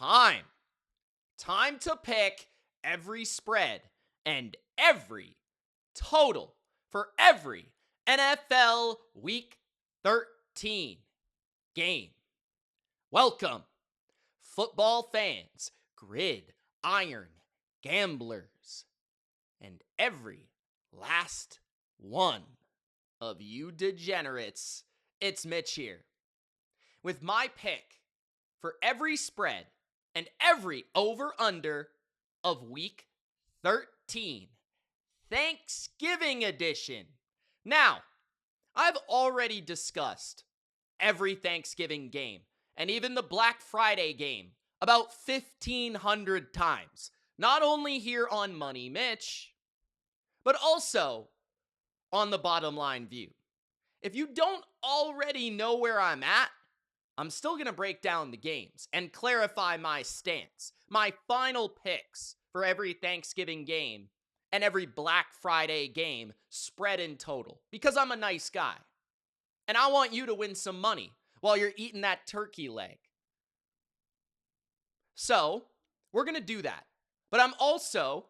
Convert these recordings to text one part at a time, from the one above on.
time. Time to pick every spread and every total for every NFL Week 13 game. Welcome, football fans, gridiron gamblers, and every last one of you degenerates. It's Mitch here with my pick for every spread and every over-under of Week 13, Thanksgiving edition. Now, I've already discussed every Thanksgiving game and even the Black Friday game about 1,500 times, not only here on Money Mitch, but also on the Bottom Line View. If you don't already know where I'm at, I'm still going to break down the games and clarify my stance, my final picks for every Thanksgiving game and every Black Friday game spread in total, because I'm a nice guy. And I want you to win some money while you're eating that turkey leg. So, we're going to do that. But I'm also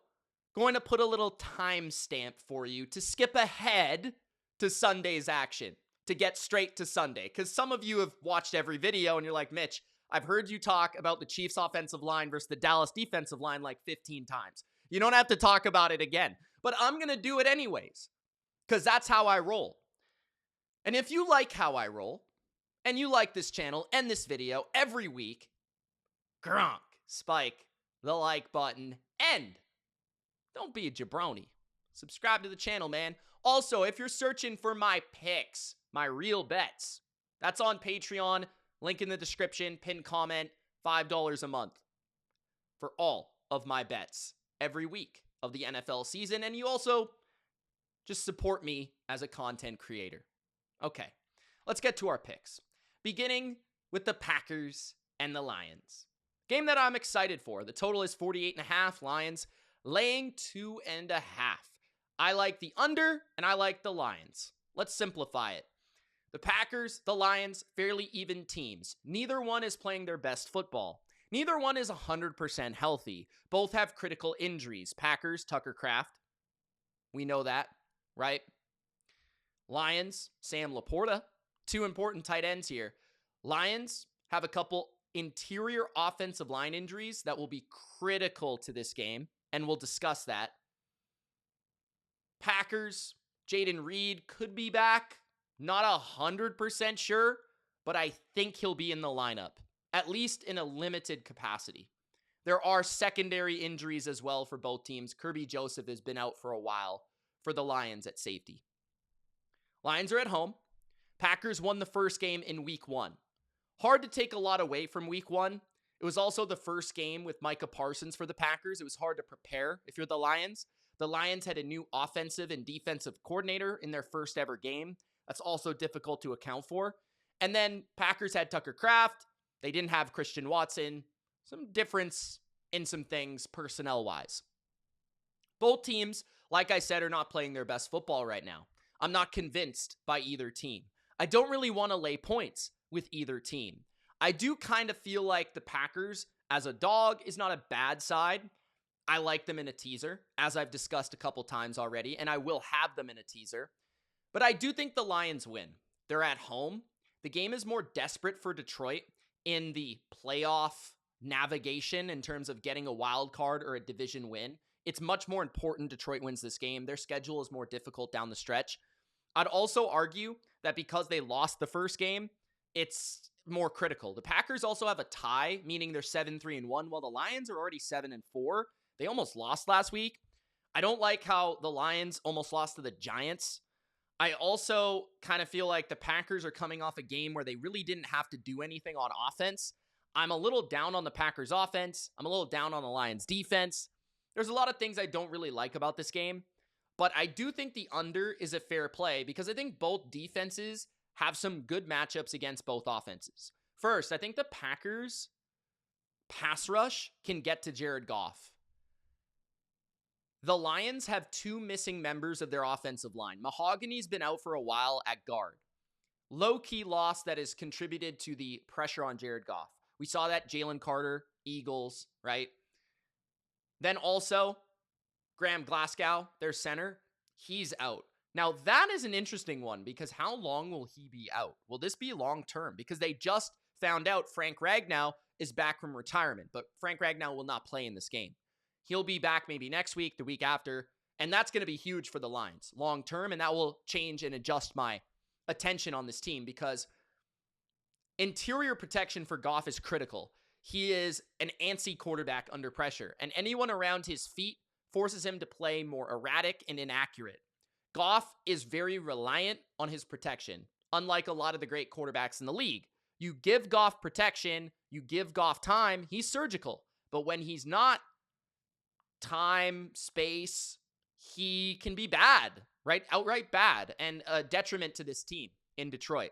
going to put a little timestamp for you to skip ahead to Sunday's action, to get straight to Sunday. Because some of you have watched every video and you're like, Mitch, I've heard you talk about the Chiefs offensive line versus the Dallas defensive line like 15 times. You don't have to talk about it again. But I'm going to do it anyways, because that's how I roll. And if you like how I roll, and you like this channel and this video every week, Gronk, spike the like button, and don't be a jabroni. Subscribe to the channel, man. Also, if you're searching for my picks, my real bets, that's on Patreon. Link in the description, pinned comment, $5 a month for all of my bets every week of the NFL season. And you also just support me as a content creator. Okay, let's get to our picks. Beginning with the Packers and the Lions. Game that I'm excited for. The total is 48.5. Lions laying 2.5. I like the under, and I like the Lions. Let's simplify it. The Packers, the Lions, fairly even teams. Neither one is playing their best football. Neither one is 100% healthy. Both have critical injuries. Packers, Tucker Kraft. We know that, right? Lions, Sam Laporta. Two important tight ends here. Lions have a couple interior offensive line injuries that will be critical to this game, and we'll discuss that. Packers, Jaden Reed could be back. Not 100% sure, but I think he'll be in the lineup, at least in a limited capacity. There are secondary injuries as well for both teams. Kirby Joseph has been out for a while for the Lions at safety. Lions are at home. Packers won the first game in week 1. Hard to take a lot away from week 1. It was also the first game with Micah Parsons for the Packers. It was hard to prepare if you're the Lions. The Lions had a new offensive and defensive coordinator in their first ever game. That's also difficult to account for. And then Packers had Tucker Kraft. They didn't have Christian Watson. Some difference in some things personnel-wise. Both teams, like I said, are not playing their best football right now. I'm not convinced by either team. I don't really want to lay points with either team. I do kind of feel like the Packers as a dog is not a bad side. I like them in a teaser, as I've discussed a couple times already, and I will have them in a teaser. But I do think the Lions win. They're at home. The game is more desperate for Detroit in the playoff navigation in terms of getting a wild card or a division win. It's much more important Detroit wins this game. Their schedule is more difficult down the stretch. I'd also argue that because they lost the first game, it's more critical. The Packers also have a tie, meaning they're 7-3-1, while the Lions are already 7-4. They almost lost last week. I don't like how the Lions almost lost to the Giants. I also kind of feel like the Packers are coming off a game where they really didn't have to do anything on offense. I'm a little down on the Packers offense. I'm a little down on the Lions defense. There's a lot of things I don't really like about this game, but I do think the under is a fair play because I think both defenses have some good matchups against both offenses. First, I think the Packers pass rush can get to Jared Goff. The Lions have two missing members of their offensive line. Mahogany's been out for a while at guard. Low-key loss that has contributed to the pressure on Jared Goff. We saw that Jalen Carter Eagles, right? Then also, Graham Glasgow, their center, he's out. Now, that is an interesting one because how long will he be out? Will this be long term? Because they just found out Frank Ragnow is back from retirement, but Frank Ragnow will not play in this game. He'll be back maybe next week, the week after, and that's going to be huge for the Lions long term, and that will change and adjust my attention on this team because interior protection for Goff is critical. He is an antsy quarterback under pressure, and anyone around his feet forces him to play more erratic and inaccurate. Goff is very reliant on his protection, unlike a lot of the great quarterbacks in the league. You give Goff protection, you give Goff time, he's surgical. But when he's not, time, space, he can be bad, right? Outright bad and a detriment to this team in Detroit.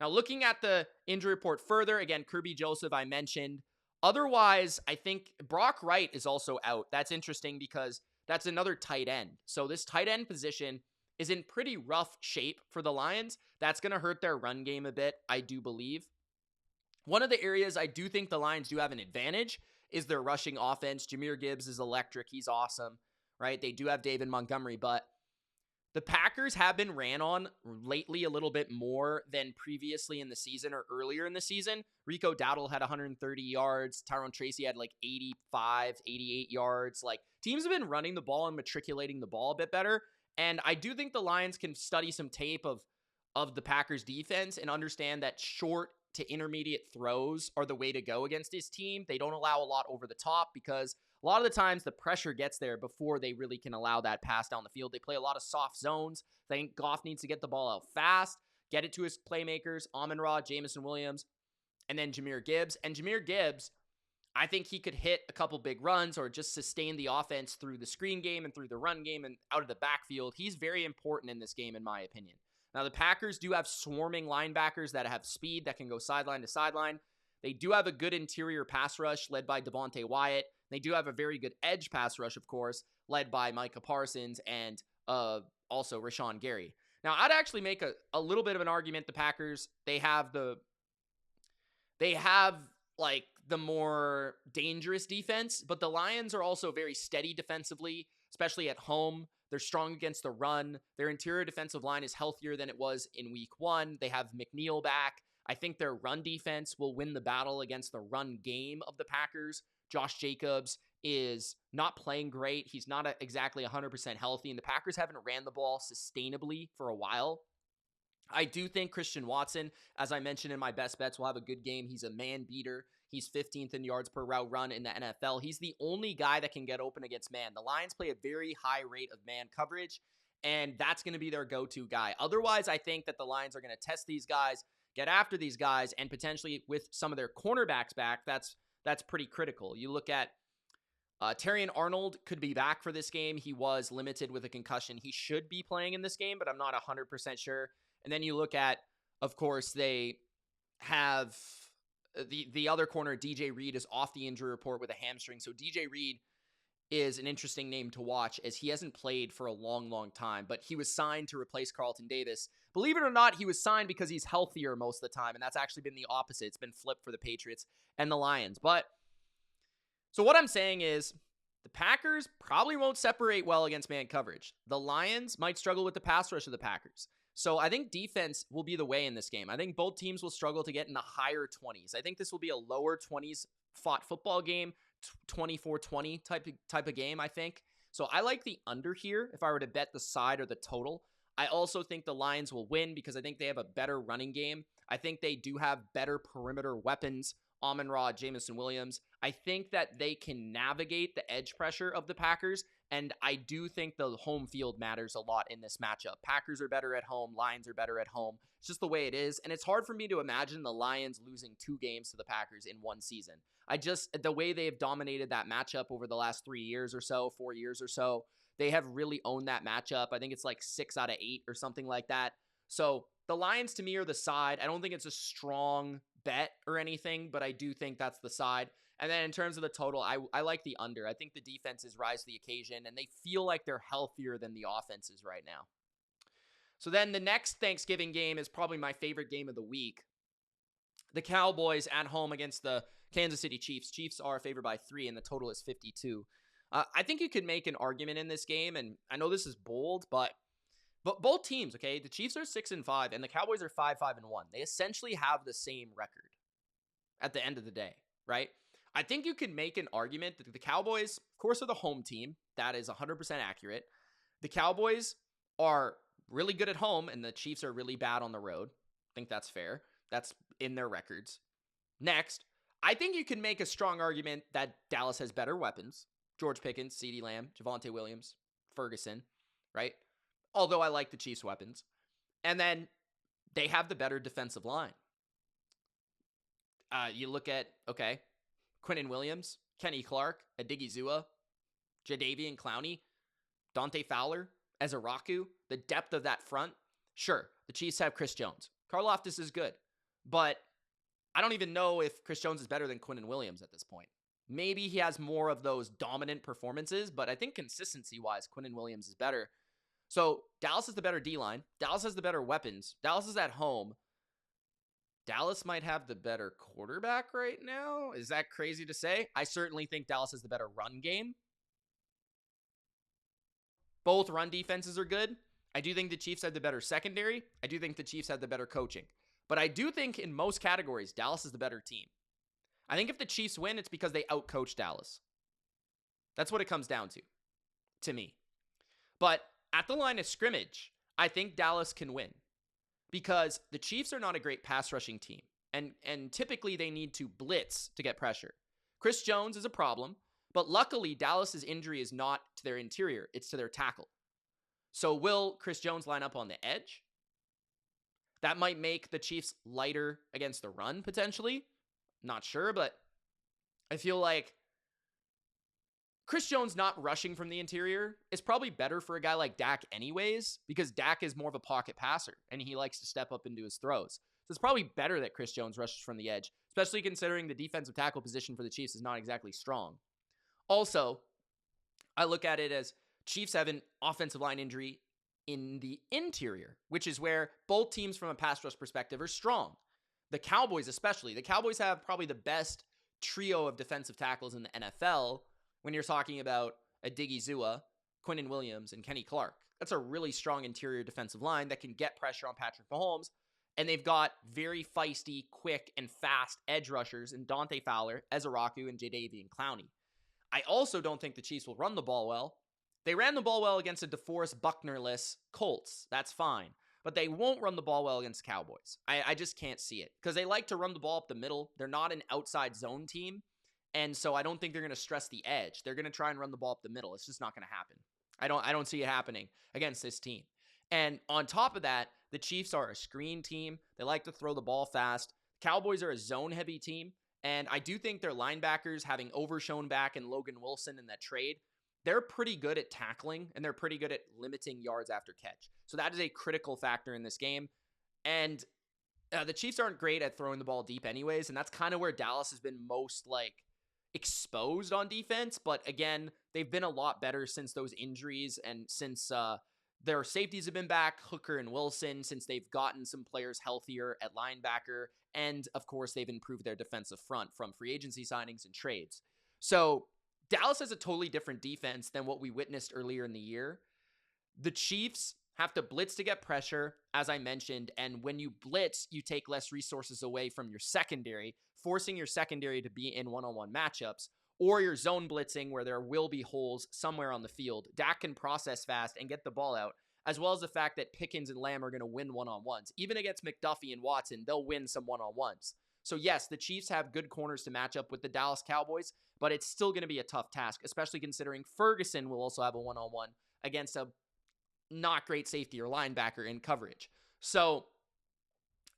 Now, looking at the injury report further, again, Kirby Joseph, I mentioned. Otherwise, I think Brock Wright is also out. That's interesting because that's another tight end. So this tight end position is in pretty rough shape for the Lions. That's going to hurt their run game a bit, I do believe. One of the areas I do think the Lions do have an advantage is their rushing offense. Jahmyr Gibbs is electric. He's awesome, right? They do have David Montgomery, but the Packers have been ran on lately a little bit more than previously in the season or earlier in the season. Rico Dowdle had 130 yards. Tyrone Tracy had like 85, 88 yards. Like, teams have been running the ball and matriculating the ball a bit better. And I do think the Lions can study some tape of the Packers defense and understand that short to intermediate throws are the way to go against this team. They don't allow a lot over the top because a lot of the times the pressure gets there before they really can allow that pass down the field. They play a lot of soft zones. I think Goff needs to get the ball out fast, get it to his playmakers, Amon-Ra, Jameson Williams, and then Jahmyr Gibbs. And Jahmyr Gibbs, I think he could hit a couple big runs or just sustain the offense through the screen game and through the run game and out of the backfield. He's very important in this game, in my opinion. Now, the Packers do have swarming linebackers that have speed that can go sideline to sideline. They do have a good interior pass rush led by Devontae Wyatt. They do have a very good edge pass rush, of course, led by Micah Parsons and also Rashawn Gary. Now, I'd actually make a little bit of an argument. The Packers, they have like the more dangerous defense, but the Lions are also very steady defensively, especially at home. They're strong against the run. Their interior defensive line is healthier than it was in week 1. They have McNeil back. I think their run defense will win the battle against the run game of the Packers. Josh Jacobs is not playing great. He's not exactly 100% healthy, and the Packers haven't ran the ball sustainably for a while. I do think Christian Watson, as I mentioned in my best bets, will have a good game. He's a man beater. He's 15th in yards per route run in the NFL. He's the only guy that can get open against man. The Lions play a very high rate of man coverage, and that's going to be their go-to guy. Otherwise, I think that the Lions are going to test these guys, get after these guys, and potentially with some of their cornerbacks back, that's pretty critical. You look at Terrion Arnold could be back for this game. He was limited with a concussion. He should be playing in this game, but I'm not 100% sure. And then you look at, of course, they have the other corner, DJ Reed, is off the injury report with a hamstring. So DJ Reed is an interesting name to watch as he hasn't played for a long, long time, but he was signed to replace Carlton Davis. Believe it or not, he was signed because he's healthier most of the time, and that's actually been the opposite. It's been flipped for the Patriots and the Lions. But so what I'm saying is the Packers probably won't separate well against man coverage. The Lions might struggle with the pass rush of the Packers. So I think defense will be the way in this game. I think both teams will struggle to get in the higher 20s. I think this will be a lower 20s fought football game, 24-20 type of game, I think. So I like the under here if I were to bet the side or the total. I also think the Lions will win because I think they have a better running game. I think they do have better perimeter weapons. Amon-Ra, Jameson Williams. I think that they can navigate the edge pressure of the Packers, and I do think the home field matters a lot in this matchup. Packers are better at home. Lions are better at home. It's just the way it is, and it's hard for me to imagine the Lions losing 2 games to the Packers in one season. The way they have dominated that matchup over the last 3 years or so, 4 years or so, they have really owned that matchup. I think it's like 6 out of 8 or something like that. So the Lions to me are the side. I don't think it's a strong bet or anything, but I do think that's the side. And then in terms of the total, I like the under. I think the defenses rise to the occasion, and they feel like they're healthier than the offenses right now. So then the next Thanksgiving game is probably my favorite game of the week. The Cowboys at home against the Kansas City Chiefs. Chiefs are favored by 3, and the total is 52. I think you could make an argument in this game, and I know this is bold, but both teams, okay, the Chiefs are 6-5, and the Cowboys are 5-1. They essentially have the same record at the end of the day, right? I think you can make an argument that the Cowboys, of course, are the home team. That is 100% accurate. The Cowboys are really good at home, and the Chiefs are really bad on the road. I think that's fair. That's in their records. Next, I think you can make a strong argument that Dallas has better weapons. George Pickens, CeeDee Lamb, Javonte Williams, Ferguson, right? Although I like the Chiefs' weapons. And then they have the better defensive line. You look at, okay, Quinnen Williams, Kenny Clark, Odigizua, Jadeveon Clowney, Dante Fowler, Ezaraku, the depth of that front. Sure, the Chiefs have Chris Jones. Karlaftis is good, but I don't even know if Chris Jones is better than Quinnen Williams at this point. Maybe he has more of those dominant performances, but I think consistency-wise, Quinnen Williams is better. So Dallas is the better D-line. Dallas has the better weapons. Dallas is at home. Dallas might have the better quarterback right now. Is that crazy to say? I certainly think Dallas has the better run game. Both run defenses are good. I do think the Chiefs have the better secondary. I do think the Chiefs have the better coaching. But I do think in most categories, Dallas is the better team. I think if the Chiefs win, it's because they outcoached Dallas. That's what it comes down to me. But at the line of scrimmage, I think Dallas can win because the Chiefs are not a great pass rushing team. And typically they need to blitz to get pressure. Chris Jones is a problem, but luckily Dallas's injury is not to their interior, it's to their tackle. So will Chris Jones line up on the edge? That might make the Chiefs lighter against the run potentially. Not sure, but I feel like Chris Jones not rushing from the interior is probably better for a guy like Dak anyways, because Dak is more of a pocket passer and he likes to step up into his throws. So it's probably better that Chris Jones rushes from the edge, especially considering the defensive tackle position for the Chiefs is not exactly strong. Also, I look at it as Chiefs have an offensive line injury in the interior, which is where both teams from a pass rush perspective are strong. The Cowboys especially. The Cowboys have probably the best trio of defensive tackles in the NFL when you're talking about Odigizua, Quinnen Williams, and Kenny Clark. That's a really strong interior defensive line that can get pressure on Patrick Mahomes. And they've got very feisty, quick, and fast edge rushers in Dante Fowler, Ezaraku, and Jadeveon Clowney. I also don't think the Chiefs will run the ball well. They ran the ball well against a DeForest Buckner-less Colts. That's fine. But they won't run the ball well against Cowboys. I just can't see it. Because they like to run the ball up the middle. They're not an outside zone team. And so I don't think they're going to stress the edge. They're going to try and run the ball up the middle. It's just not going to happen. I don't see it happening against this team. And on top of that, the Chiefs are a screen team. They like to throw the ball fast. Cowboys are a zone-heavy team. And I do think their linebackers, having Overshown back and Logan Wilson in that trade, they're pretty good at tackling, and they're pretty good at limiting yards after catch. So that is a critical factor in this game. And the Chiefs aren't great at throwing the ball deep anyways, and that's kind of where Dallas has been most, exposed on defense. But again, they've been a lot better since those injuries and since their safeties have been back, Hooker and Wilson, since they've gotten some players healthier at linebacker. And, of course, they've improved their defensive front from free agency signings and trades. So Dallas has a totally different defense than what we witnessed earlier in the year. The Chiefs have to blitz to get pressure, as I mentioned, and when you blitz, you take less resources away from your secondary, forcing your secondary to be in one-on-one matchups, or you're zone blitzing where there will be holes somewhere on the field. Dak can process fast and get the ball out, as well as the fact that Pickens and Lamb are going to win one-on-ones. Even against McDuffie and Watson, they'll win some one-on-ones. So yes, the Chiefs have good corners to match up with the Dallas Cowboys, but it's still going to be a tough task, especially considering Ferguson will also have a one-on-one against a not great safety or linebacker in coverage. So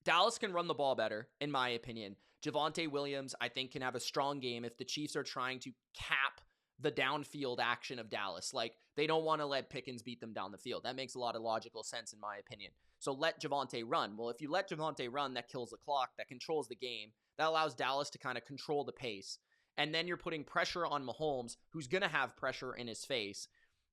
Dallas can run the ball better, in my opinion. Javonte Williams, I think, can have a strong game if the Chiefs are trying to cap the downfield action of Dallas. They don't want to let Pickens beat them down the field. That makes a lot of logical sense, in my opinion. So let Javonte run. Well, if you let Javonte run, that kills the clock, that controls the game. That allows Dallas to kind of control the pace. And then you're putting pressure on Mahomes, who's going to have pressure in his face.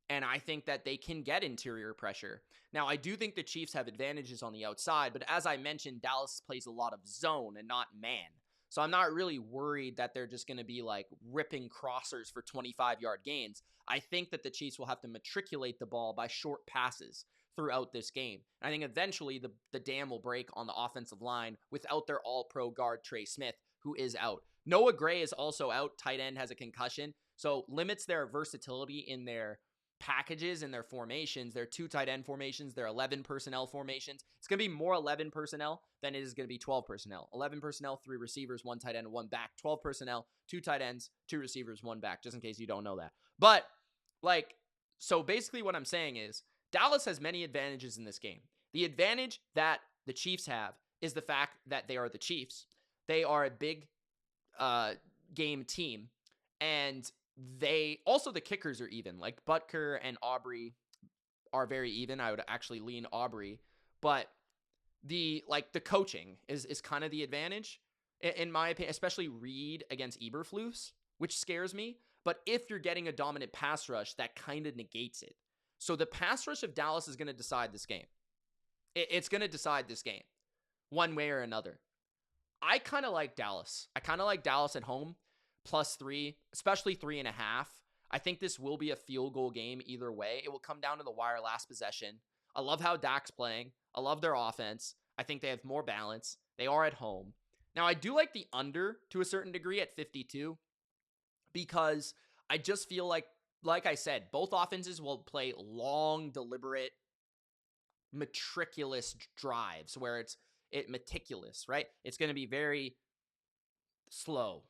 And I think that they can get interior pressure. Now, I do think the Chiefs have advantages on the outside, but as I mentioned, Dallas plays a lot of zone and not man. So I'm not really worried that they're just going to be like ripping crossers for 25-yard gains. I think that the Chiefs will have to matriculate the ball by short passes throughout this game. And I think eventually the dam will break on the offensive line without their all-pro guard Trey Smith, who is out. Noah Gray is also out. Tight end has a concussion, so limits their versatility in their packages and their formations. Their 2 tight end formations, their 11 personnel formations. It's going to be more 11 personnel than it is going to be 12 personnel. 11 personnel, 3 receivers, 1 tight end, 1 back. 12 personnel, 2 tight ends, 2 receivers, 1 back, just in case you don't know that. But, so basically what I'm saying is Dallas has many advantages in this game. The advantage that the Chiefs have is the fact that they are the Chiefs. They are a big game team, and they also, the kickers are even. Like Butker and Aubrey are very even. I would actually lean Aubrey, but the coaching is kind of the advantage in my opinion, especially Reed against Eberflus, which scares me. But if you're getting a dominant pass rush, that kind of negates it. So the pass rush of Dallas is going to decide this game. It's going to decide this game one way or another. I kind of like Dallas. I kind of like Dallas at home. +3, especially 3.5. I think this will be a field goal game either way. It will come down to the wire last possession. I love how Dak's playing. I love their offense. I think they have more balance. They are at home. Now, I do like the under to a certain degree at 52 because I just feel like I said, both offenses will play long, deliberate, meticulous drives where it's meticulous, right? It's going to be very slow.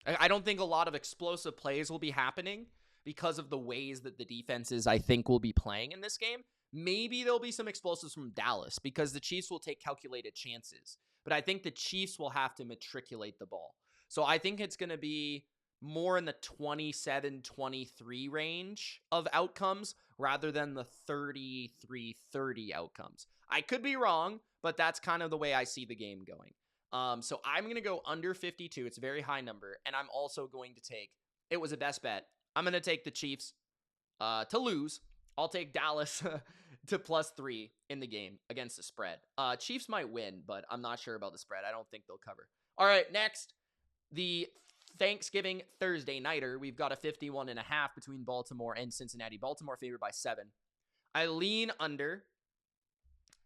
I don't think a lot of explosive plays will be happening because of the ways that the defenses, I think, will be playing in this game. Maybe there'll be some explosives from Dallas because the Chiefs will take calculated chances. But I think the Chiefs will have to matriculate the ball. So I think it's going to be more in the 27-23 range of outcomes rather than the 33-30 outcomes. I could be wrong, but that's kind of the way I see the game going. So I'm going to go under 52. It's a very high number. And I'm also going to take, it was a best bet. I'm going to take the Chiefs to lose. I'll take Dallas to +3 in the game against the spread. Chiefs might win, but I'm not sure about the spread. I don't think they'll cover. All right, next, the Thanksgiving Thursday nighter. We've got a 51.5 between Baltimore and Cincinnati. Baltimore favored by 7. I lean under,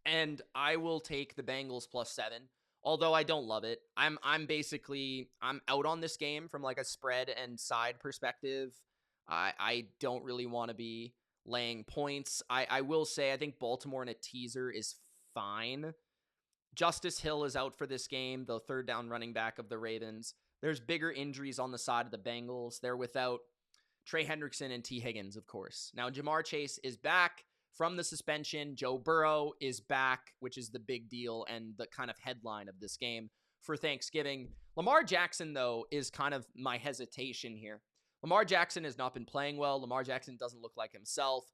and I will take the Bengals +7. Although I don't love it. I'm out on this game from like a spread and side perspective. I don't really want to be laying points. I will say I think Baltimore in a teaser is fine. Justice Hill is out for this game, the third down running back of the Ravens. There's bigger injuries on the side of the Bengals. They're without Trey Hendrickson and T. Higgins, of course. Now, Jamar Chase is back from the suspension. Joe Burrow is back, which is the big deal and the kind of headline of this game for Thanksgiving. Lamar Jackson, though, is kind of my hesitation here. Lamar Jackson has not been playing well. Lamar Jackson doesn't look like himself.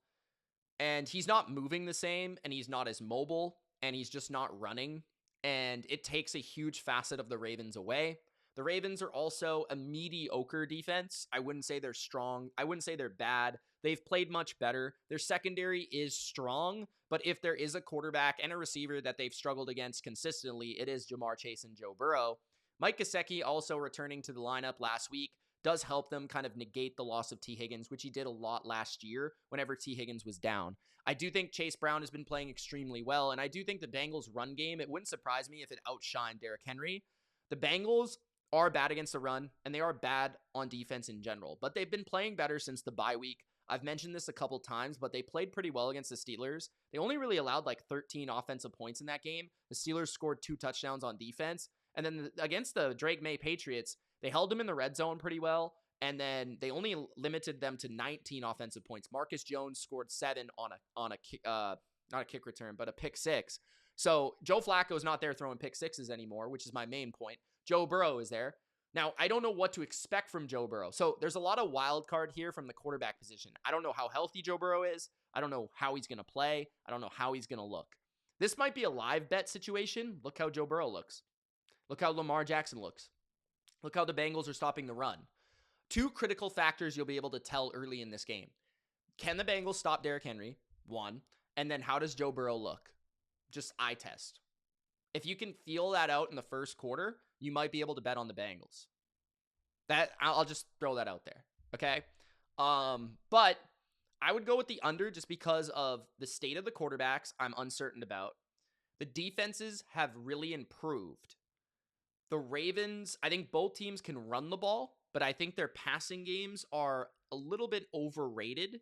And he's not moving the same, and he's not as mobile, and he's just not running. And it takes a huge facet of the Ravens away. The Ravens are also a mediocre defense. I wouldn't say they're strong. I wouldn't say they're bad. They've played much better. Their secondary is strong, but if there is a quarterback and a receiver that they've struggled against consistently, it is Jamar Chase and Joe Burrow. Mike Gesicki also returning to the lineup last week does help them kind of negate the loss of T. Higgins, which he did a lot last year whenever T. Higgins was down. I do think Chase Brown has been playing extremely well, and I do think the Bengals' run game, it wouldn't surprise me if it outshined Derrick Henry. The Bengals are bad against the run, and they are bad on defense in general, but they've been playing better since the bye week. I've mentioned this a couple times, but they played pretty well against the Steelers. They only really allowed like 13 offensive points in that game. The Steelers scored 2 touchdowns on defense. And then against the Drake May Patriots, they held them in the red zone pretty well. And then they only limited them to 19 offensive points. Marcus Jones scored 7 on a not a kick return, but a pick 6. So Joe Flacco is not there throwing pick 6s anymore, which is my main point. Joe Burrow is there. Now, I don't know what to expect from Joe Burrow. So there's a lot of wild card here from the quarterback position. I don't know how healthy Joe Burrow is. I don't know how he's going to play. I don't know how he's going to look. This might be a live bet situation. Look how Joe Burrow looks. Look how Lamar Jackson looks. Look how the Bengals are stopping the run. 2 critical factors you'll be able to tell early in this game. can the Bengals stop Derrick Henry? One. And then how does Joe Burrow look? Just eye test. If you can feel that out in the first quarter, you might be able to bet on the Bengals. That I'll just throw that out there. Okay. But I would go with the under just because of the state of the quarterbacks I'm uncertain about. The defenses have really improved. The Ravens, I think both teams can run the ball, but I think their passing games are a little bit overrated.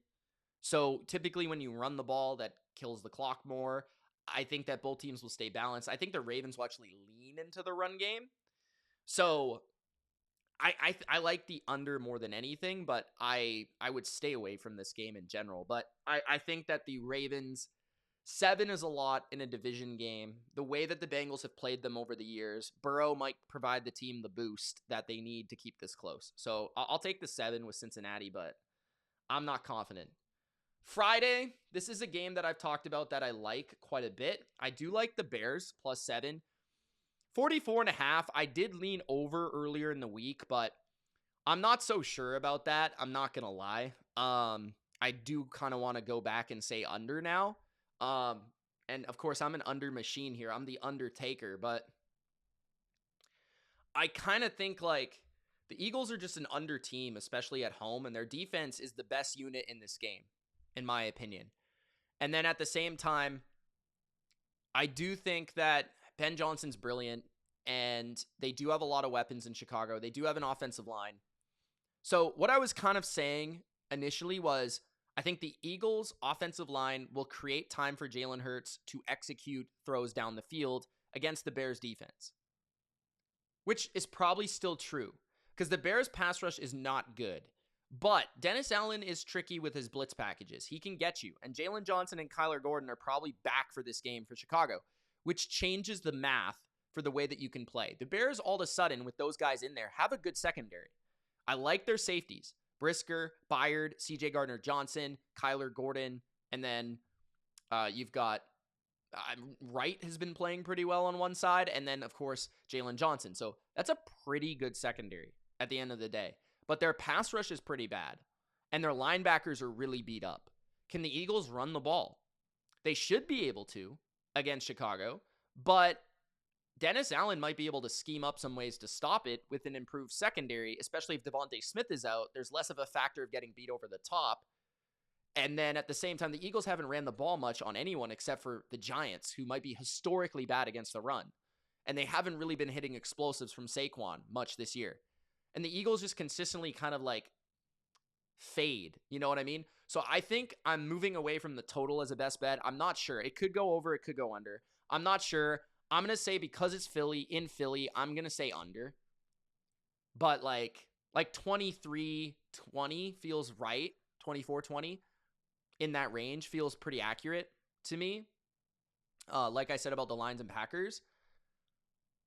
So typically when you run the ball, that kills the clock more. I think that both teams will stay balanced. I think the Ravens will actually lean into the run game. So I like the under more than anything, but I would stay away from this game in general. But I think that the Ravens, 7 is a lot in a division game. The way that the Bengals have played them over the years, Burrow might provide the team the boost that they need to keep this close. So I'll take the 7 with Cincinnati, but I'm not confident. Friday, this is a game that I've talked about that I like quite a bit. I do like the Bears plus 7. 44.5, I did lean over earlier in the week, but I'm not so sure about that. I'm not going to lie. I do kind of want to go back and say under now. And of course, I'm an under machine here. I'm the Undertaker, but I kind of think like the Eagles are just an under team, especially at home, and their defense is the best unit in this game, in my opinion. And then at the same time, I do think that Ben Johnson's brilliant, and they do have a lot of weapons in Chicago. They do have an offensive line. So what I was kind of saying initially was I think the Eagles' offensive line will create time for Jalen Hurts to execute throws down the field against the Bears' defense, which is probably still true because the Bears' pass rush is not good. But Dennis Allen is tricky with his blitz packages. He can get you. And Jalen Johnson and Kyler Gordon are probably back for this game for Chicago, which changes the math for the way that you can play. The Bears, all of a sudden, with those guys in there, have a good secondary. I like their safeties. Brisker, Byard, CJ Gardner-Johnson, Kyler Gordon, and then you've got Wright has been playing pretty well on one side, and then, of course, Jalen Johnson. So that's a pretty good secondary at the end of the day. But their pass rush is pretty bad, and their linebackers are really beat up. Can the Eagles run the ball? They should be able to against Chicago, but Dennis Allen might be able to scheme up some ways to stop it with an improved secondary, especially if Devontae Smith is out. There's less of a factor of getting beat over the top. And then at the same time, the Eagles haven't ran the ball much on anyone except for the Giants, who might be historically bad against the run. And they haven't really been hitting explosives from Saquon much this year. And the Eagles just consistently kind of like fade. You know what I mean? So I think I'm moving away from the total as a best bet. I'm not sure. It could go over. It could go under. I'm not sure. I'm going to say because it's Philly, in Philly, I'm going to say under. But like 23-20 feels right. 24-20 in that range feels pretty accurate to me. Like I said about the Lions and Packers.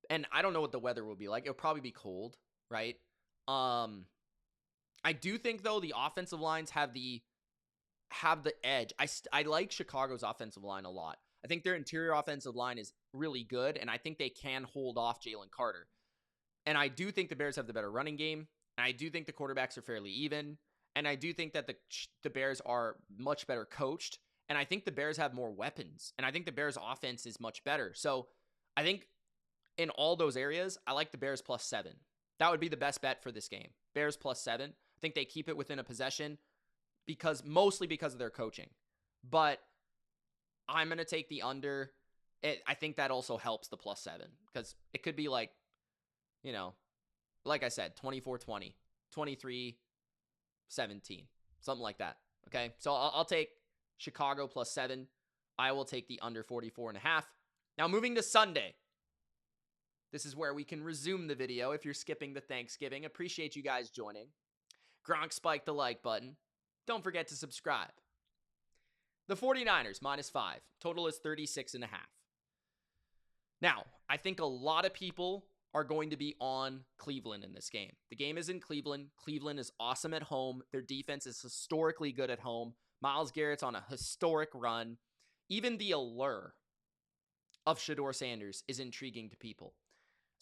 And I don't know what the weather will be like. It'll probably be cold, right? I do think, though, the offensive lines have the edge. I like Chicago's offensive line a lot. I think their interior offensive line is really good, and I think they can hold off Jalen Carter. And I do think the Bears have the better running game, and I do think the quarterbacks are fairly even, and I do think that the Bears are much better coached, and I think the Bears have more weapons, and I think the Bears' offense is much better. So I think in all those areas, I like the Bears plus 7. That would be the best bet for this game. Bears plus 7. I think they keep it within a possession mostly because of their coaching. But I'm going to take the under. I think that also helps the plus 7 because it could be like, like I said, 24-20, 23-17, something like that. Okay. So I'll take Chicago plus 7. I will take the under 44.5. Now moving to Sunday. This is where we can resume the video if you're skipping the Thanksgiving. Appreciate you guys joining. Gronk spiked the like button. Don't forget to subscribe. The 49ers minus 5. Total is 36.5. Now, I think a lot of people are going to be on Cleveland in this game. The game is in Cleveland. Cleveland is awesome at home. Their defense is historically good at home. Myles Garrett's on a historic run. Even the allure of Shedeur Sanders is intriguing to people,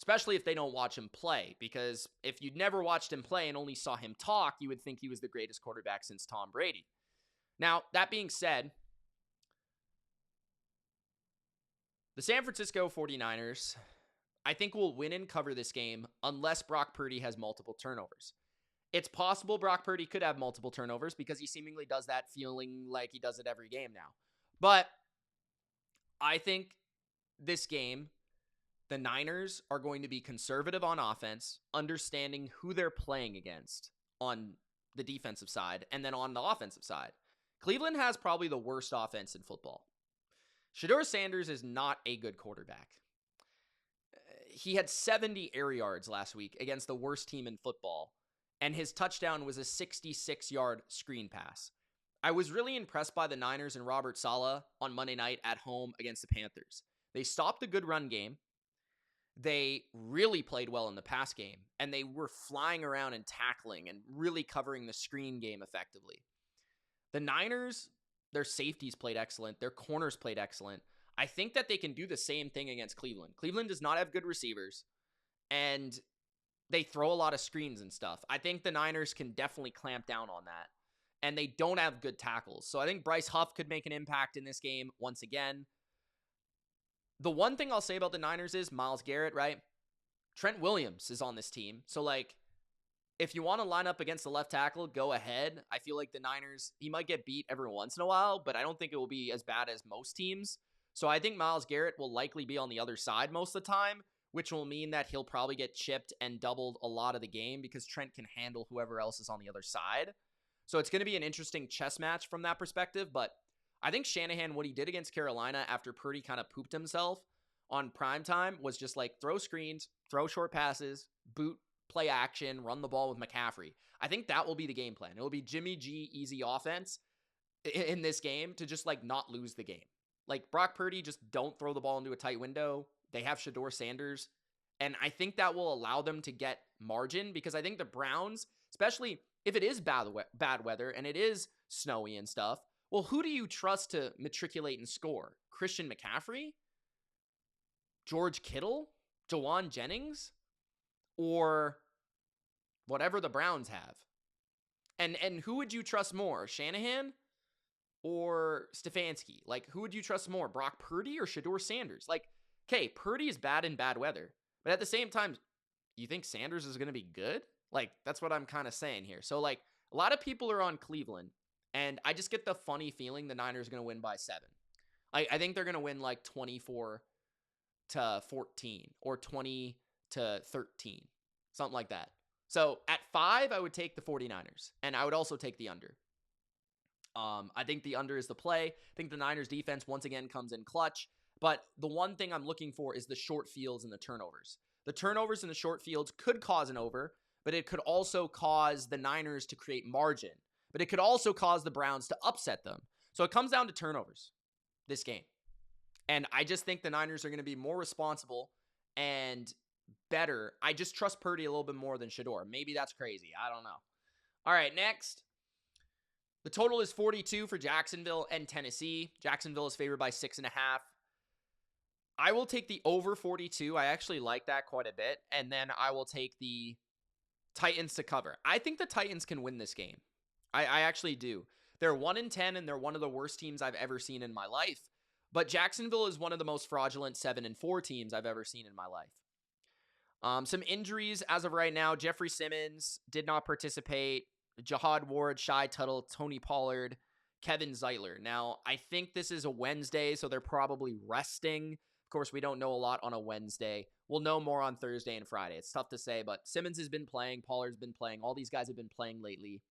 especially if they don't watch him play, because if you'd never watched him play and only saw him talk, you would think he was the greatest quarterback since Tom Brady. Now, that being said, the San Francisco 49ers, I think, will win and cover this game unless Brock Purdy has multiple turnovers. It's possible Brock Purdy could have multiple turnovers because he seemingly does that, feeling like he does it every game now. But I think this game, the Niners are going to be conservative on offense, understanding who they're playing against on the defensive side, and then on the offensive side. Cleveland has probably the worst offense in football. Shedeur Sanders is not a good quarterback. He had 70 air yards last week against the worst team in football, and his touchdown was a 66-yard screen pass. I was really impressed by the Niners and Robert Saleh on Monday night at home against the Panthers. They stopped a good run game. They really played well in the pass game, and they were flying around and tackling and really covering the screen game effectively. The Niners, their safeties played excellent. Their corners played excellent. I think that they can do the same thing against Cleveland. Cleveland does not have good receivers, and they throw a lot of screens and stuff. I think the Niners can definitely clamp down on that, and they don't have good tackles. So I think Bryce Huff could make an impact in this game once again. The one thing I'll say about the Niners is Myles Garrett, right? Trent Williams is on this team. So, like, if you want to line up against the left tackle, go ahead. I feel like the Niners, he might get beat every once in a while, but I don't think it will be as bad as most teams. So I think Myles Garrett will likely be on the other side most of the time, which will mean that he'll probably get chipped and doubled a lot of the game because Trent can handle whoever else is on the other side. So it's going to be an interesting chess match from that perspective, but I think Shanahan, what he did against Carolina after Purdy kind of pooped himself on primetime was just like throw screens, throw short passes, boot, play action, run the ball with McCaffrey. I think that will be the game plan. It will be Jimmy G easy offense in this game to just like not lose the game. Like Brock Purdy, just don't throw the ball into a tight window. They have Shedeur Sanders. And I think that will allow them to get margin because I think the Browns, especially if it is bad weather and it is snowy and stuff, well, who do you trust to matriculate and score? Christian McCaffrey? George Kittle? Jawan Jennings? Or whatever the Browns have? And who would you trust more? Shanahan or Stefanski? Like, who would you trust more? Brock Purdy or Shedeur Sanders? Like, okay, Purdy is bad in bad weather. But at the same time, you think Sanders is going to be good? Like, that's what I'm kind of saying here. So, like, a lot of people are on Cleveland. And I just get the funny feeling the Niners are going to win by 7. I think they're going to win like 24-14 or 20-13, something like that. So at 5, I would take the 49ers, and I would also take the under. I think the under is the play. I think the Niners defense once again comes in clutch. But the one thing I'm looking for is the short fields and the turnovers. The turnovers in the short fields could cause an over, but it could also cause the Niners to create margin. But it could also cause the Browns to upset them. So it comes down to turnovers this game. And I just think the Niners are going to be more responsible and better. I just trust Purdy a little bit more than Shedeur. Maybe that's crazy. I don't know. All right, next. The total is 42 for Jacksonville and Tennessee. Jacksonville is favored by 6.5. I will take the over 42. I actually like that quite a bit. And then I will take the Titans to cover. I think the Titans can win this game. I actually do. They're 1-10, and they're one of the worst teams I've ever seen in my life. But Jacksonville is one of the most fraudulent 7-4 teams I've ever seen in my life. Some injuries as of right now. Jeffrey Simmons did not participate. Jahad Ward, Shai Tuttle, Tony Pollard, Kevin Zeitler. Now, I think this is a Wednesday, so they're probably resting. Of course, we don't know a lot on a Wednesday. We'll know more on Thursday and Friday. It's tough to say, but Simmons has been playing. Pollard's been playing. All these guys have been playing lately.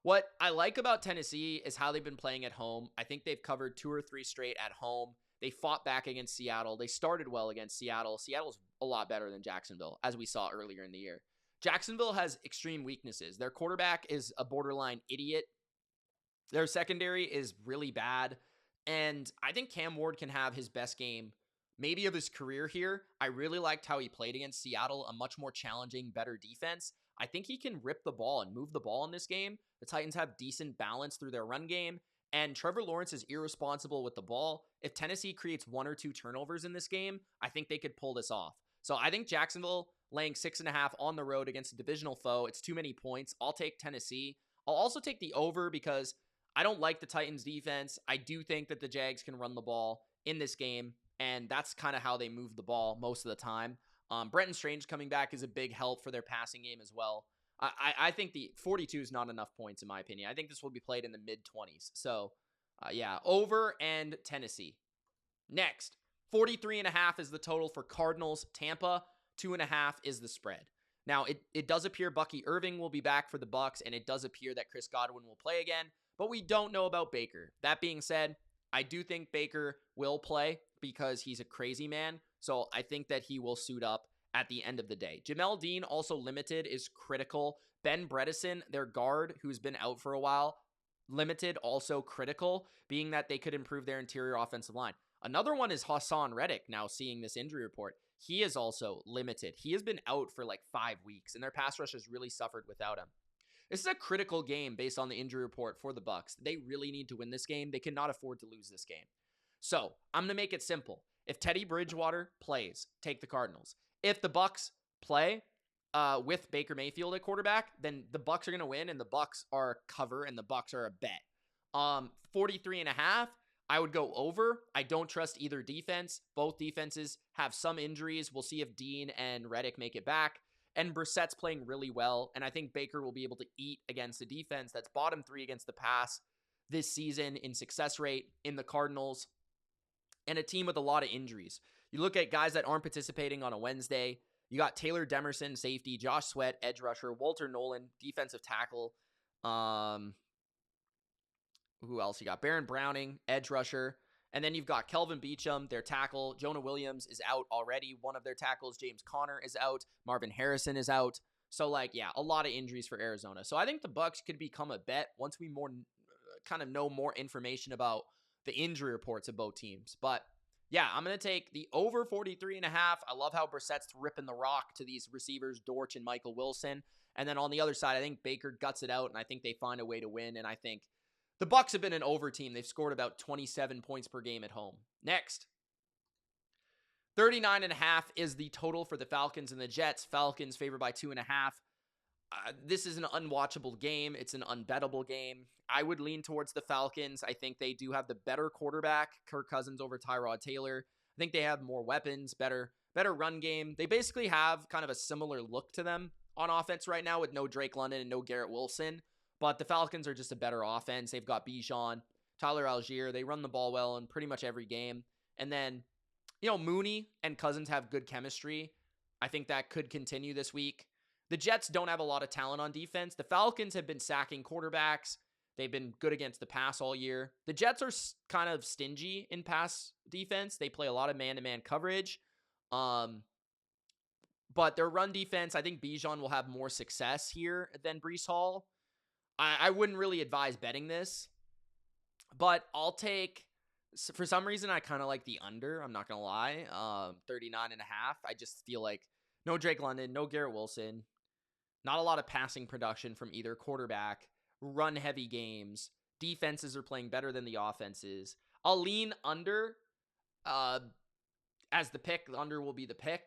What I like about Tennessee is how they've been playing at home. I think they've covered 2 or 3 straight at home. They fought back against Seattle. They started well against Seattle. Seattle's a lot better than Jacksonville, as we saw earlier in the year. Jacksonville has extreme weaknesses. Their quarterback is a borderline idiot. Their secondary is really bad. And I think Cam Ward can have his best game, maybe of his career here. I really liked how he played against Seattle, a much more challenging, better defense. I think he can rip the ball and move the ball in this game. The Titans have decent balance through their run game, and Trevor Lawrence is irresponsible with the ball. If Tennessee creates 1 or 2 turnovers in this game, I think they could pull this off. So I think Jacksonville laying 6.5 on the road against a divisional foe, it's too many points. I'll take Tennessee. I'll also take the over because I don't like the Titans defense. I do think that the Jags can run the ball in this game, and that's kind of how they move the ball most of the time. Brenton Strange coming back is a big help for their passing game as well. I think the 42 is not enough points in my opinion. I think this will be played in the mid 20s. So, yeah, over and Tennessee. Next, 43.5 is the total for Cardinals. Tampa, 2.5 is the spread. Now, it does appear Bucky Irving will be back for the Bucs, and it does appear that Chris Godwin will play again, but we don't know about Baker. That being said, I do think Baker will play because he's a crazy man, so I think that he will suit up at the end of the day. Jamel Dean, also limited, is critical. Ben Bredesen, their guard, who's been out for a while, limited, also critical, being that they could improve their interior offensive line. Another one is Hassan Reddick, now seeing this injury report. He is also limited. He has been out for like 5 weeks, and their pass rush has really suffered without him. This is a critical game based on the injury report for the Bucs. They really need to win this game. They cannot afford to lose this game. So I'm going to make it simple. If Teddy Bridgewater plays, take the Cardinals. If the Bucs play with Baker Mayfield at quarterback, then the Bucs are going to win, and the Bucs are cover, and the Bucs are a bet. 43.5. I would go over. I don't trust either defense. Both defenses have some injuries. We'll see if Dean and Reddick make it back. And Brissett's playing really well, and I think Baker will be able to eat against a defense that's bottom 3 against the pass this season in success rate in the Cardinals, and a team with a lot of injuries. You look at guys that aren't participating on a Wednesday. You got Taylor Demerson, safety, Josh Sweat, edge rusher, Walter Nolan, defensive tackle. Who else you got? Baron Browning, edge rusher. And then you've got Kelvin Beachum, their tackle. Jonah Williams is out already. One of their tackles, James Conner, is out. Marvin Harrison is out. So, a lot of injuries for Arizona. So I think the Bucs could become a bet once we kind of know more information about the injury reports of both teams. But yeah, I'm going to take the over 43.5. I love how Brissett's ripping the rock to these receivers, Dortch and Michael Wilson. And then on the other side, I think Baker guts it out, and I think they find a way to win. And I think the Bucs have been an over team. They've scored about 27 points per game at home. Next, 39.5 is the total for the Falcons and the Jets. Falcons favored by 2.5. This is an unwatchable game. It's an unbettable game. I would lean towards the Falcons. I think they do have the better quarterback, Kirk Cousins over Tyrod Taylor. I think they have more weapons, better run game. They basically have kind of a similar look to them on offense right now with no Drake London and no Garrett Wilson. But the Falcons are just a better offense. They've got Bijan, Tyler Algier. They run the ball well in pretty much every game. And then, Mooney and Cousins have good chemistry. I think that could continue this week. The Jets don't have a lot of talent on defense. The Falcons have been sacking quarterbacks. They've been good against the pass all year. The Jets are kind of stingy in pass defense. They play a lot of man-to-man coverage. But their run defense, I think Bijan will have more success here than Breece Hall. I wouldn't really advise betting this, but I'll take, for some reason, I kind of like the under. I'm not going to lie. 39.5. I just feel like no Drake London, no Garrett Wilson, not a lot of passing production from either quarterback, run heavy games. Defenses are playing better than the offenses. I'll lean under as the pick. The under will be the pick.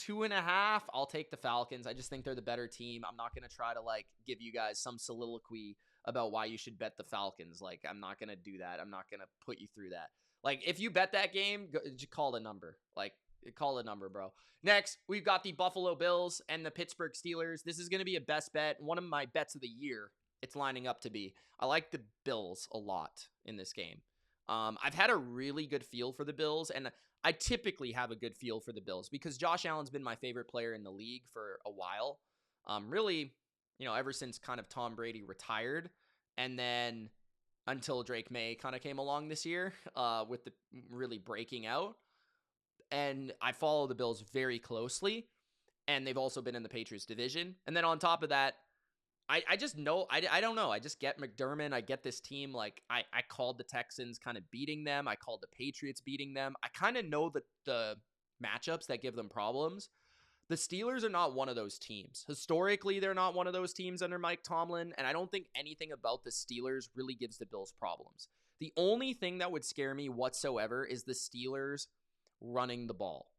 2.5, I'll take the Falcons. I just think they're the better team. I'm not going to try to give you guys some soliloquy about why you should bet the Falcons. I'm not going to do that. I'm not going to put you through that. If you bet that game, call the number. Call a number, bro. Next, we've got the Buffalo Bills and the Pittsburgh Steelers. This is going to be a best bet. One of my bets of the year, it's lining up to be. I like the Bills a lot in this game. I've had a really good feel for the Bills, and I typically have a good feel for the Bills because Josh Allen's been my favorite player in the league for a while. Really, ever since kind of Tom Brady retired, and then until Drake May kind of came along this year with the really breaking out. And I follow the Bills very closely, and they've also been in the Patriots division. And then on top of that, I just know, I don't know. I just get McDermott. I get this team. I called the Texans kind of beating them. I called the Patriots beating them. I kind of know the matchups that give them problems. The Steelers are not one of those teams. Historically, they're not one of those teams under Mike Tomlin, and I don't think anything about the Steelers really gives the Bills problems. The only thing that would scare me whatsoever is the Steelers running the ball.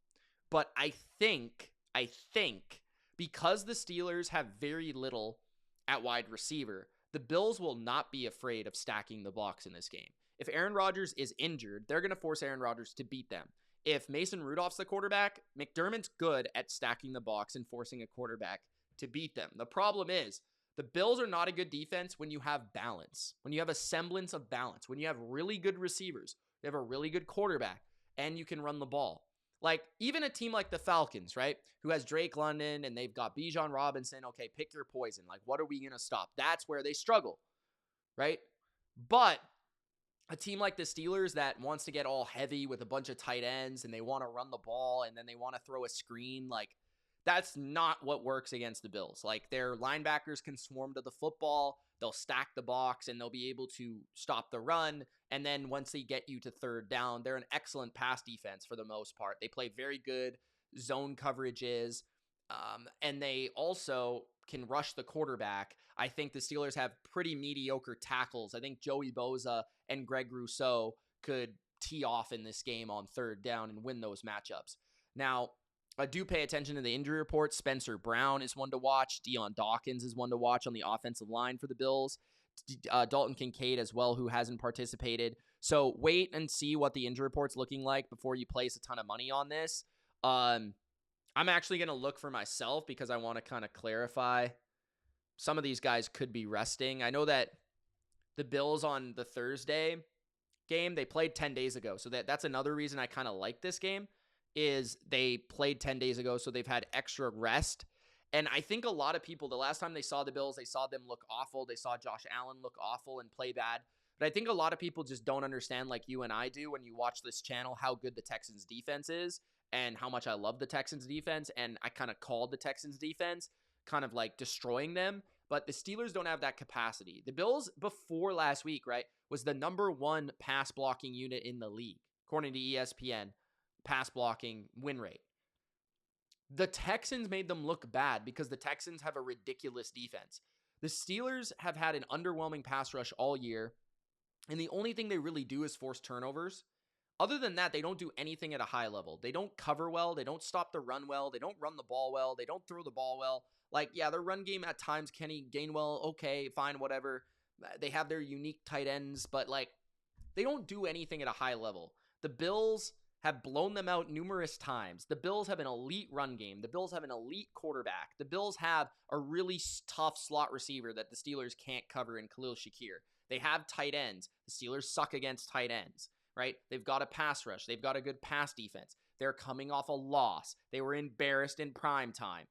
But I think because the Steelers have very little at wide receiver, the Bills will not be afraid of stacking the box in this game. If Aaron Rodgers is injured, they're going to force Aaron Rodgers to beat them. If Mason Rudolph's the quarterback, McDermott's good at stacking the box and forcing a quarterback to beat them. The problem is, the Bills are not a good defense when you have balance, when you have a semblance of balance, when you have really good receivers, you have a really good quarterback, and you can run the ball. Like, even a team like the Falcons, right, who has Drake London and they've got Bijan Robinson, okay, pick your poison. Like, what are we going to stop? That's where they struggle, right? But a team like the Steelers that wants to get all heavy with a bunch of tight ends and they want to run the ball and then they want to throw a screen, like, that's not what works against the Bills. Like, their linebackers can swarm to the football, they'll stack the box, and they'll be able to stop the run. And then once they get you to third down, they're an excellent pass defense for the most part. They play very good zone coverages, and they also can rush the quarterback. I think the Steelers have pretty mediocre tackles. I think Joey Bosa and Greg Rousseau could tee off in this game on third down and win those matchups. Now, I do pay attention to the injury report. Spencer Brown is one to watch. Deion Dawkins is one to watch on the offensive line for the Bills. Dalton Kincaid as well, who hasn't participated. So wait and see what the injury report's looking like before you place a ton of money on this. I'm actually going to look for myself because I want to kind of clarify. Some of these guys could be resting. I know that the Bills on the Thursday game, they played 10 days ago. So that's another reason I kind of like this game. Is they played 10 days ago, so they've had extra rest. And I think a lot of people, the last time they saw the Bills, they saw them look awful. They saw Josh Allen look awful and play bad. But I think a lot of people just don't understand, like you and I do, when you watch this channel, how good the Texans defense is and how much I love the Texans defense. And I kind of called the Texans defense kind of like destroying them. But the Steelers don't have that capacity. The Bills, before last week, right, was the #1 pass blocking unit in the league, according to ESPN. Pass blocking win rate. The Texans made them look bad because the Texans have a ridiculous defense. The Steelers have had an underwhelming pass rush all year, and the only thing they really do is force turnovers. Other than that, they don't do anything at a high level. They don't cover well. They don't stop the run well. They don't run the ball well. They don't throw the ball well. Like, yeah, their run game at times, Kenny Gainwell, okay, fine, whatever. They have their unique tight ends, but, like, they don't do anything at a high level. The Bills have blown them out numerous times. The Bills have an elite run game. The Bills have an elite quarterback. The Bills have a really tough slot receiver that the Steelers can't cover in Khalil Shakir. They have tight ends. The Steelers suck against tight ends, right? They've got a pass rush. They've got a good pass defense. They're coming off a loss. They were embarrassed in prime time.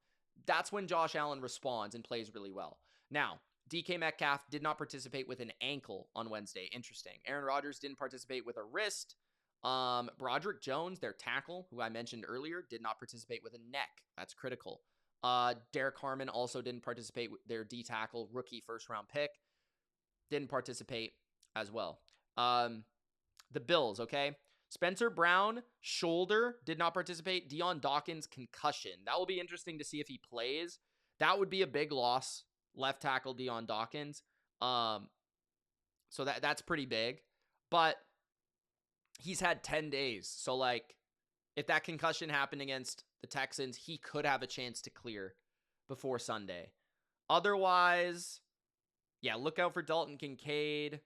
That's when Josh Allen responds and plays really well. Now, DK Metcalf did not participate with an ankle on Wednesday. Interesting. Aaron Rodgers didn't participate with a wrist. Broderick Jones, their tackle, who I mentioned earlier, did not participate with a neck. That's critical. Derek Harmon also didn't participate with their D tackle, rookie first-round pick. Didn't participate as well. The Bills, okay? Spencer Brown, shoulder, did not participate. Deion Dawkins, concussion. That will be interesting to see if he plays. That would be a big loss. Left tackle Deion Dawkins. So that's pretty big. But he's had 10 days. So, like, if that concussion happened against the Texans, he could have a chance to clear before Sunday. Otherwise, yeah, look out for Dalton Kincaid.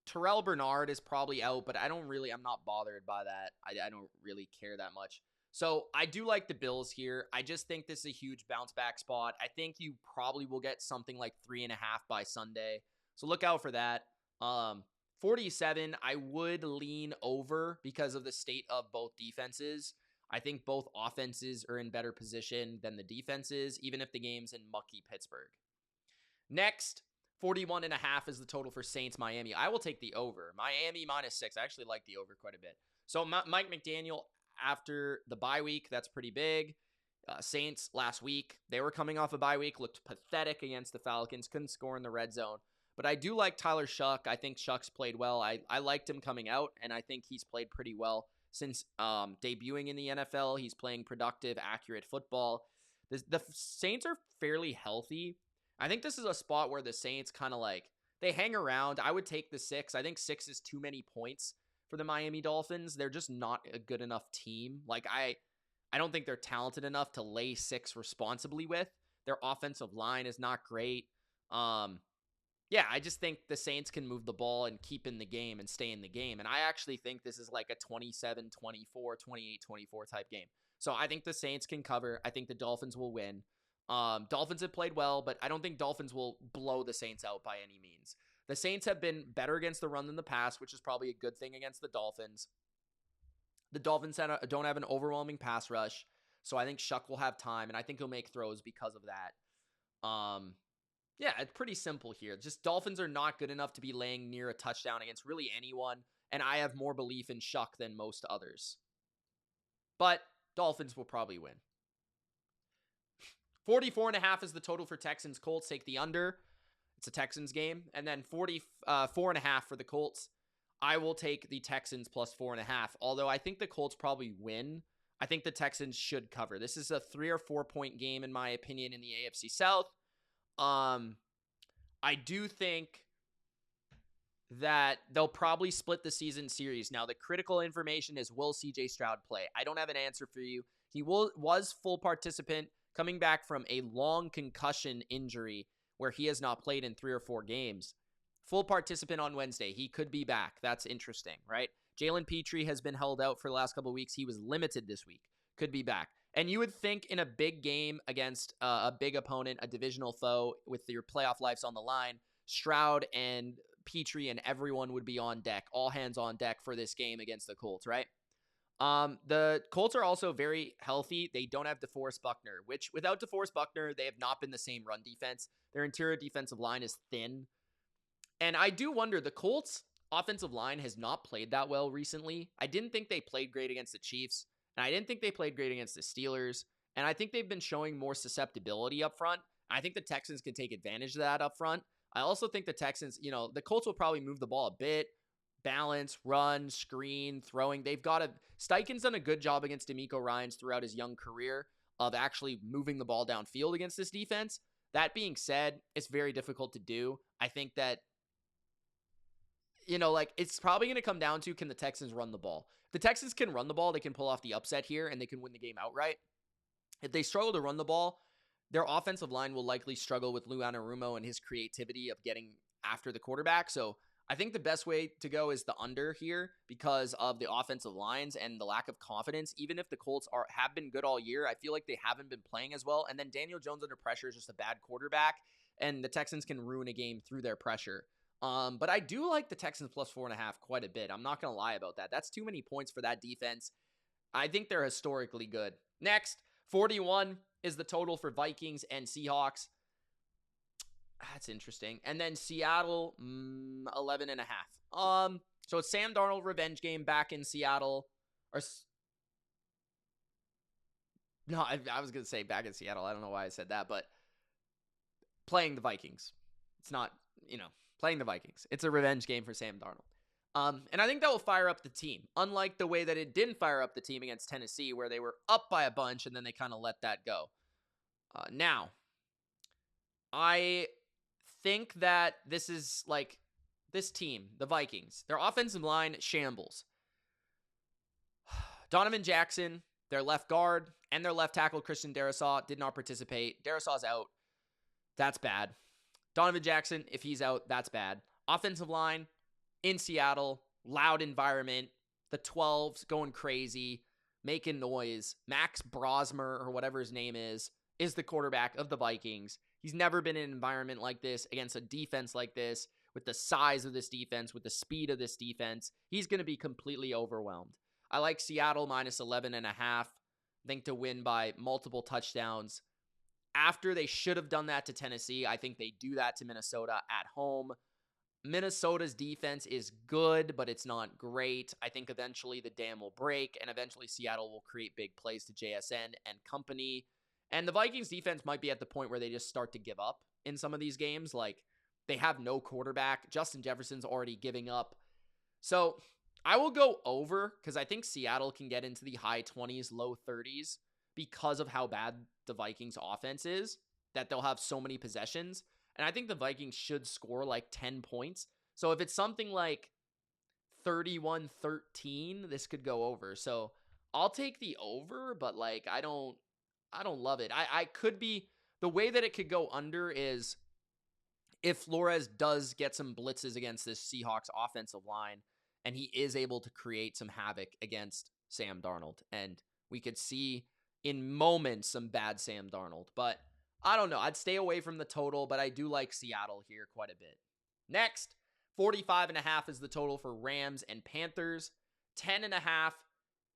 Terrell Bernard is probably out, but I'm not bothered by that. I don't really care that much. So I do like the Bills here. I just think this is a huge bounce back spot. I think you probably will get something like 3.5 by Sunday. So look out for that. 47, I would lean over because of the state of both defenses. I think both offenses are in better position than the defenses, even if the game's in mucky Pittsburgh. Next, 41.5 is the total for Saints Miami. I will take the over. Miami -6. I actually like the over quite a bit. So Mike McDaniel after the bye week, that's pretty big. Saints last week, they were coming off a bye week, looked pathetic against the Falcons, couldn't score in the red zone. But I do like Tyler Shuck. I think Shuck's played well. I liked him coming out, and I think he's played pretty well since debuting in the NFL. He's playing productive, accurate football. The Saints are fairly healthy. I think this is a spot where the Saints kind of like, they hang around. I would take the 6. I think 6 is too many points for the Miami Dolphins. They're just not a good enough team. Like, I don't think they're talented enough to lay 6 responsibly with. Their offensive line is not great. Yeah, I just think the Saints can move the ball and keep in the game and stay in the game. And I actually think this is like a 27-24, 28-24 type game. So I think the Saints can cover. I think the Dolphins will win. Dolphins have played well, but I don't think Dolphins will blow the Saints out by any means. The Saints have been better against the run than the pass, which is probably a good thing against the Dolphins. The Dolphins don't have an overwhelming pass rush, so I think Shuck will have time, and I think he'll make throws because of that. Yeah, it's pretty simple here. Just Dolphins are not good enough to be laying near a touchdown against really anyone, and I have more belief in Shuck than most others. But Dolphins will probably win. 44.5 is the total for Texans. Colts take the under. It's a Texans game. And then 44.5 for the Colts. I will take the Texans plus 4.5. Although I think the Colts probably win. I think the Texans should cover. This is a 3 or 4 point game, in my opinion, in the AFC South. I do think that they'll probably split the season series. Now, the critical information is, will CJ Stroud play? I don't have an answer for you. He was full participant coming back from a long concussion injury where he has not played in 3 or 4 games. Full participant on Wednesday. He could be back. That's interesting, right? Jalen Petrie has been held out for the last couple of weeks. He was limited this week. Could be back. And you would think in a big game against a big opponent, a divisional foe with your playoff lives on the line, Stroud and Petrie and everyone would be on deck, all hands on deck for this game against the Colts, right? The Colts are also very healthy. They don't have DeForest Buckner, which without DeForest Buckner, they have not been the same run defense. Their interior defensive line is thin. And I do wonder, the Colts offensive line has not played that well recently. I didn't think they played great against the Chiefs, and I didn't think they played great against the Steelers. And I think they've been showing more susceptibility up front. I think the Texans can take advantage of that up front. I also think the Texans, the Colts will probably move the ball a bit, balance, run, screen, throwing. Steichen's done a good job against DeMeco Ryans throughout his young career of actually moving the ball downfield against this defense. That being said, it's very difficult to do. I think that, it's probably going to come down to, can the Texans run the ball? If the Texans can run the ball, they can pull off the upset here and they can win the game outright. If they struggle to run the ball, their offensive line will likely struggle with Lou Anarumo and his creativity of getting after the quarterback. So I think the best way to go is the under here because of the offensive lines and the lack of confidence. Even if the Colts have been good all year, I feel like they haven't been playing as well. And then Daniel Jones under pressure is just a bad quarterback, and the Texans can ruin a game through their pressure. But I do like the Texans plus 4.5 quite a bit. I'm not going to lie about that. That's too many points for that defense. I think they're historically good. Next, 41 is the total for Vikings and Seahawks. That's interesting. And then Seattle, 11.5. So it's Sam Darnold revenge game back in Seattle. No, I was going to say back in Seattle. I don't know why I said that, but playing the Vikings. It's not, playing the Vikings. It's a revenge game for Sam Darnold. And I think that will fire up the team, unlike the way that it didn't fire up the team against Tennessee, where they were up by a bunch and then they kind of let that go. Now, I think that this is like this team, the Vikings, their offensive line shambles. Donovan Jackson, their left guard, and their left tackle, Christian Darrisaw, did not participate. Darrisaw's out. That's bad. Donovan Jackson, if he's out, that's bad. Offensive line in Seattle, loud environment, the 12s going crazy, making noise. Max Brosmer, or whatever his name is the quarterback of the Vikings. He's never been in an environment like this against a defense like this, with the size of this defense, with the speed of this defense. He's going to be completely overwhelmed. I like Seattle minus 11.5. I think to win by multiple touchdowns. After they should have done that to Tennessee, I think they do that to Minnesota at home. Minnesota's defense is good, but it's not great. I think eventually the dam will break, and eventually Seattle will create big plays to JSN and company. And the Vikings defense might be at the point where they just start to give up in some of these games. Like, they have no quarterback. Justin Jefferson's already giving up. So I will go over because I think Seattle can get into the high 20s, low 30s because of how bad the Vikings offense is, that they'll have so many possessions. And I think the Vikings should score like 10 points. So if it's something like 31-13, this could go over. So I'll take the over, but like I don't love it. I could be The way that it could go under is if Flores does get some blitzes against this Seahawks offensive line and he is able to create some havoc against Sam Darnold. And we could see in moments some bad Sam Darnold. But I don't know. I'd stay away from the total, but I do like Seattle here quite a bit. Next, 45.5 is the total for Rams and Panthers. 10.5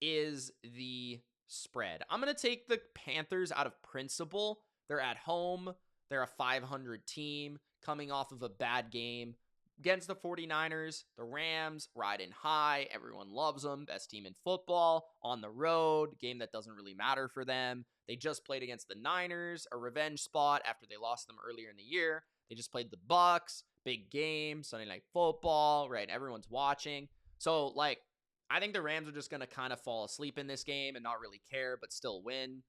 is the spread. I'm going to take the Panthers out of principle. They're at home. They're a 500 team coming off of a bad game against the 49ers. The Rams riding high. Everyone loves them. Best team in football. On the road. Game that doesn't really matter for them. They just played against the Niners. A revenge spot after they lost them earlier in the year. They just played the Bucks. Big game. Sunday Night Football. Right? Everyone's watching. So, like, I think the Rams are just going to kind of fall asleep in this game and not really care, but still win.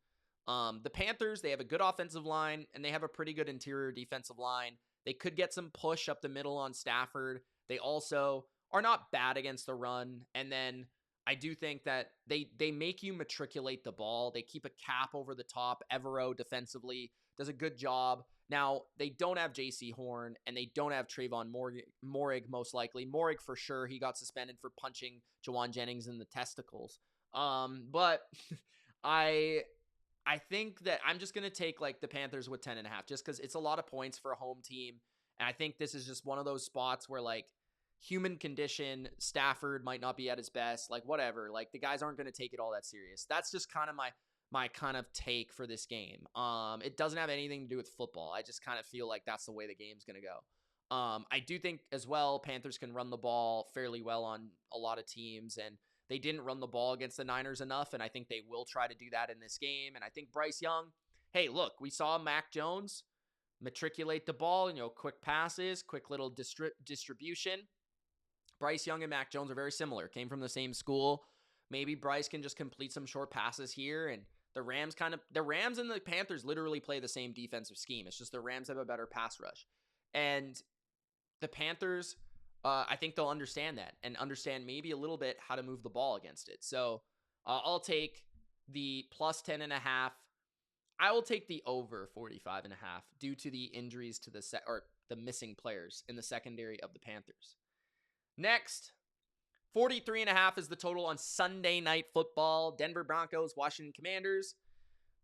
The Panthers, they have a good offensive line, and they have a pretty good interior defensive line. They could get some push up the middle on Stafford. They also are not bad against the run. And then I do think that they make you matriculate the ball. They keep a cap over the top. Evero defensively does a good job. Now, they don't have J.C. Horn, and they don't have Trayvon Morig most likely. Morig for sure. He got suspended for punching Jawan Jennings in the testicles. But I think that I'm just going to take like the Panthers with 10.5 just because it's a lot of points for a home team. And I think this is just one of those spots where like human condition, Stafford might not be at his best, like whatever. Like the guys aren't going to take it all that serious. That's just kind of my kind of take for this game. It doesn't have anything to do with football. I just kind of feel like that's the way the game's going to go. I do think as well, Panthers can run the ball fairly well on a lot of teams, and they didn't run the ball against the Niners enough, and I think they will try to do that in this game. And I think Bryce Young, hey, look, we saw Mac Jones matriculate the ball, quick passes, quick little distribution. Bryce Young and Mac Jones are very similar, came from the same school. Maybe Bryce can just complete some short passes here, and the Rams and the Panthers literally play the same defensive scheme. It's just the Rams have a better pass rush. And the Panthers, I think they'll understand that and understand maybe a little bit how to move the ball against it. So I'll take the plus 10.5. I will take the over 45.5 due to the injuries to the missing players in the secondary of the Panthers. Next, 43.5 is the total on Sunday Night Football. Denver Broncos, Washington Commanders.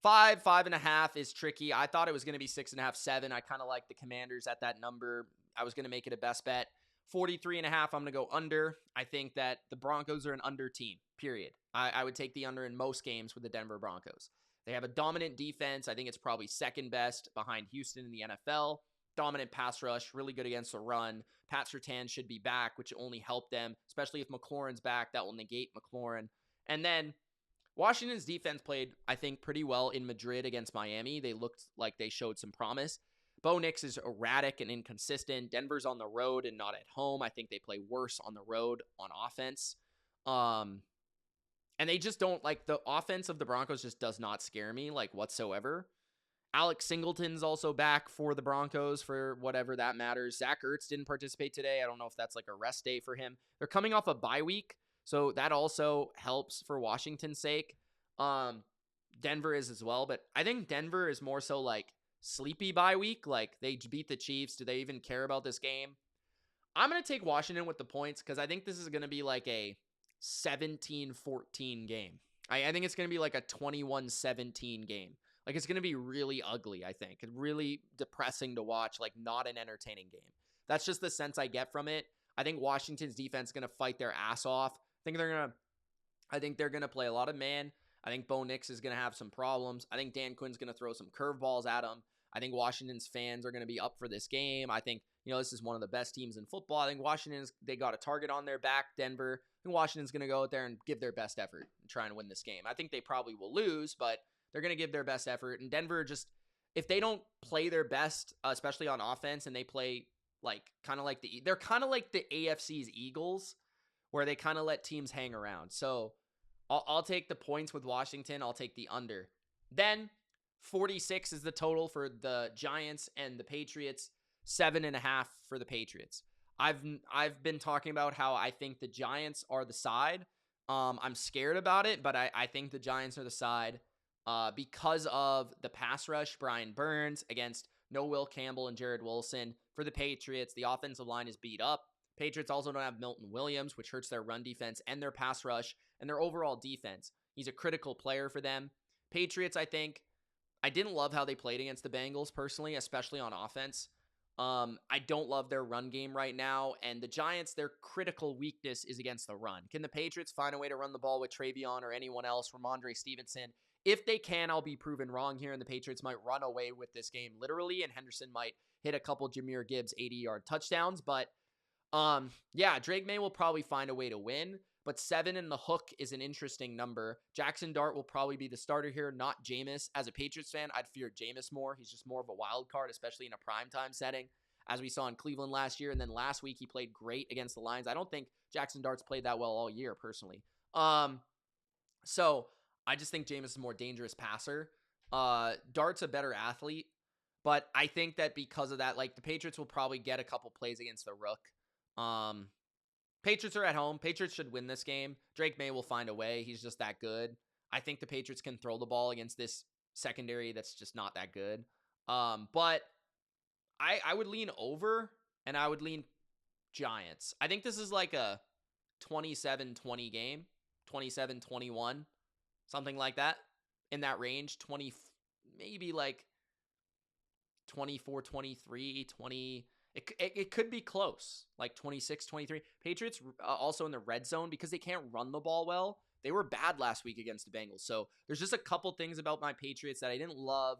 5.5 is tricky. I thought it was going to be 6.5, 7. I kind of like the Commanders at that number. I was going to make it a best bet. 43.5, I'm going to go under. I think that the Broncos are an under team, period. I would take the under in most games with the Denver Broncos. They have a dominant defense. I think it's probably second best behind Houston in the NFL. Dominant pass rush, really good against the run. Pat Surtain should be back, which will only help them, especially if McLaurin's back. That will negate McLaurin. And then Washington's defense played, I think, pretty well in Madrid against Miami. They looked like they showed some promise. Bo Nix is erratic and inconsistent. Denver's on the road and not at home. I think they play worse on the road on offense. And they just don't, like, the offense of the Broncos just does not scare me, like, whatsoever. Alex Singleton's also back for the Broncos for whatever that matters. Zach Ertz didn't participate today. I don't know if that's like a rest day for him. They're coming off a bye week, so that also helps for Washington's sake. Denver is as well, but I think Denver is more so like sleepy bye week. Like they beat the Chiefs. Do they even care about this game? I'm going to take Washington with the points because I think this is going to be like a 17-14 game. I think it's going to be like a 21-17 game. Like, it's going to be really ugly, I think. Really depressing to watch, like, not an entertaining game. That's just the sense I get from it. I think Washington's defense is going to fight their ass off. I think they're going to play a lot of man. I think Bo Nix is going to have some problems. I think Dan Quinn's going to throw some curveballs at him. I think Washington's fans are going to be up for this game. I think, this is one of the best teams in football. I think they got a target on their back, Denver. I think Washington's going to go out there and give their best effort and try and win this game. I think they probably will lose, but they're going to give their best effort. And Denver just, if they don't play their best, especially on offense, and they play they're kind of like the AFC's Eagles, where they kind of let teams hang around. So I'll take the points with Washington. I'll take the under. Then 46 is the total for the Giants and the Patriots. 7.5 for the Patriots. I've been talking about how I think the Giants are the side. I'm scared about it, but I think the Giants are the side. because of the pass rush. Brian Burns against no Will Campbell and Jared Wilson. For the Patriots, the offensive line is beat up. Patriots also don't have Milton Williams, which hurts their run defense and their pass rush and their overall defense. He's a critical player for them. Patriots, I didn't love how they played against the Bengals personally, especially on offense. I don't love their run game right now. And the Giants, their critical weakness is against the run. Can the Patriots find a way to run the ball with Travion or anyone else, Ramondre Stevenson? If they can, I'll be proven wrong here, and the Patriots might run away with this game literally, and Henderson might hit a couple Jahmyr Gibbs 80-yard touchdowns. But yeah, Drake May will probably find a way to win, but 7 in the hook is an interesting number. Jackson Dart will probably be the starter here, not Jameis. As a Patriots fan, I'd fear Jameis more. He's just more of a wild card, especially in a primetime setting, as we saw in Cleveland last year. And then last week, he played great against the Lions. I don't think Jackson Dart's played that well all year, personally. So I just think Jameis is a more dangerous passer. Dart's a better athlete, but I think that because of that, like, the Patriots will probably get a couple plays against the Rook. Patriots are at home. Patriots should win this game. Drake May will find a way. He's just that good. I think the Patriots can throw the ball against this secondary that's just not that good. But I would lean over, and I would lean Giants. I think this is like a 27-20 game, 27-21, something like that, in that range. 20, maybe like 24-23, 20. It could be close, like 26-23. Patriots also in the red zone, because they can't run the ball well. They were bad last week against the Bengals. So there's just a couple things about my Patriots that I didn't love.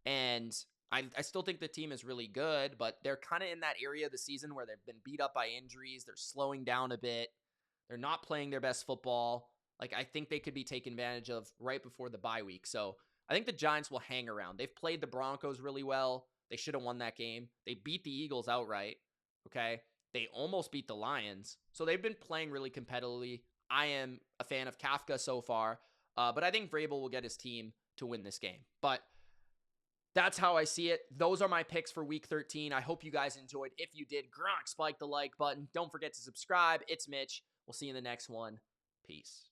And I still think the team is really good, but they're kind of in that area of the season where they've been beat up by injuries. They're slowing down a bit. They're not playing their best football. Like, I think they could be taken advantage of right before the bye week. So I think the Giants will hang around. They've played the Broncos really well. They should have won that game. They beat the Eagles outright, okay? They almost beat the Lions. So they've been playing really competitively. I am a fan of Kafka so far, but I think Vrabel will get his team to win this game. But that's how I see it. Those are my picks for Week 13. I hope you guys enjoyed. If you did, Gronk, spike the like button. Don't forget to subscribe. It's Mitch. We'll see you in the next one. Peace.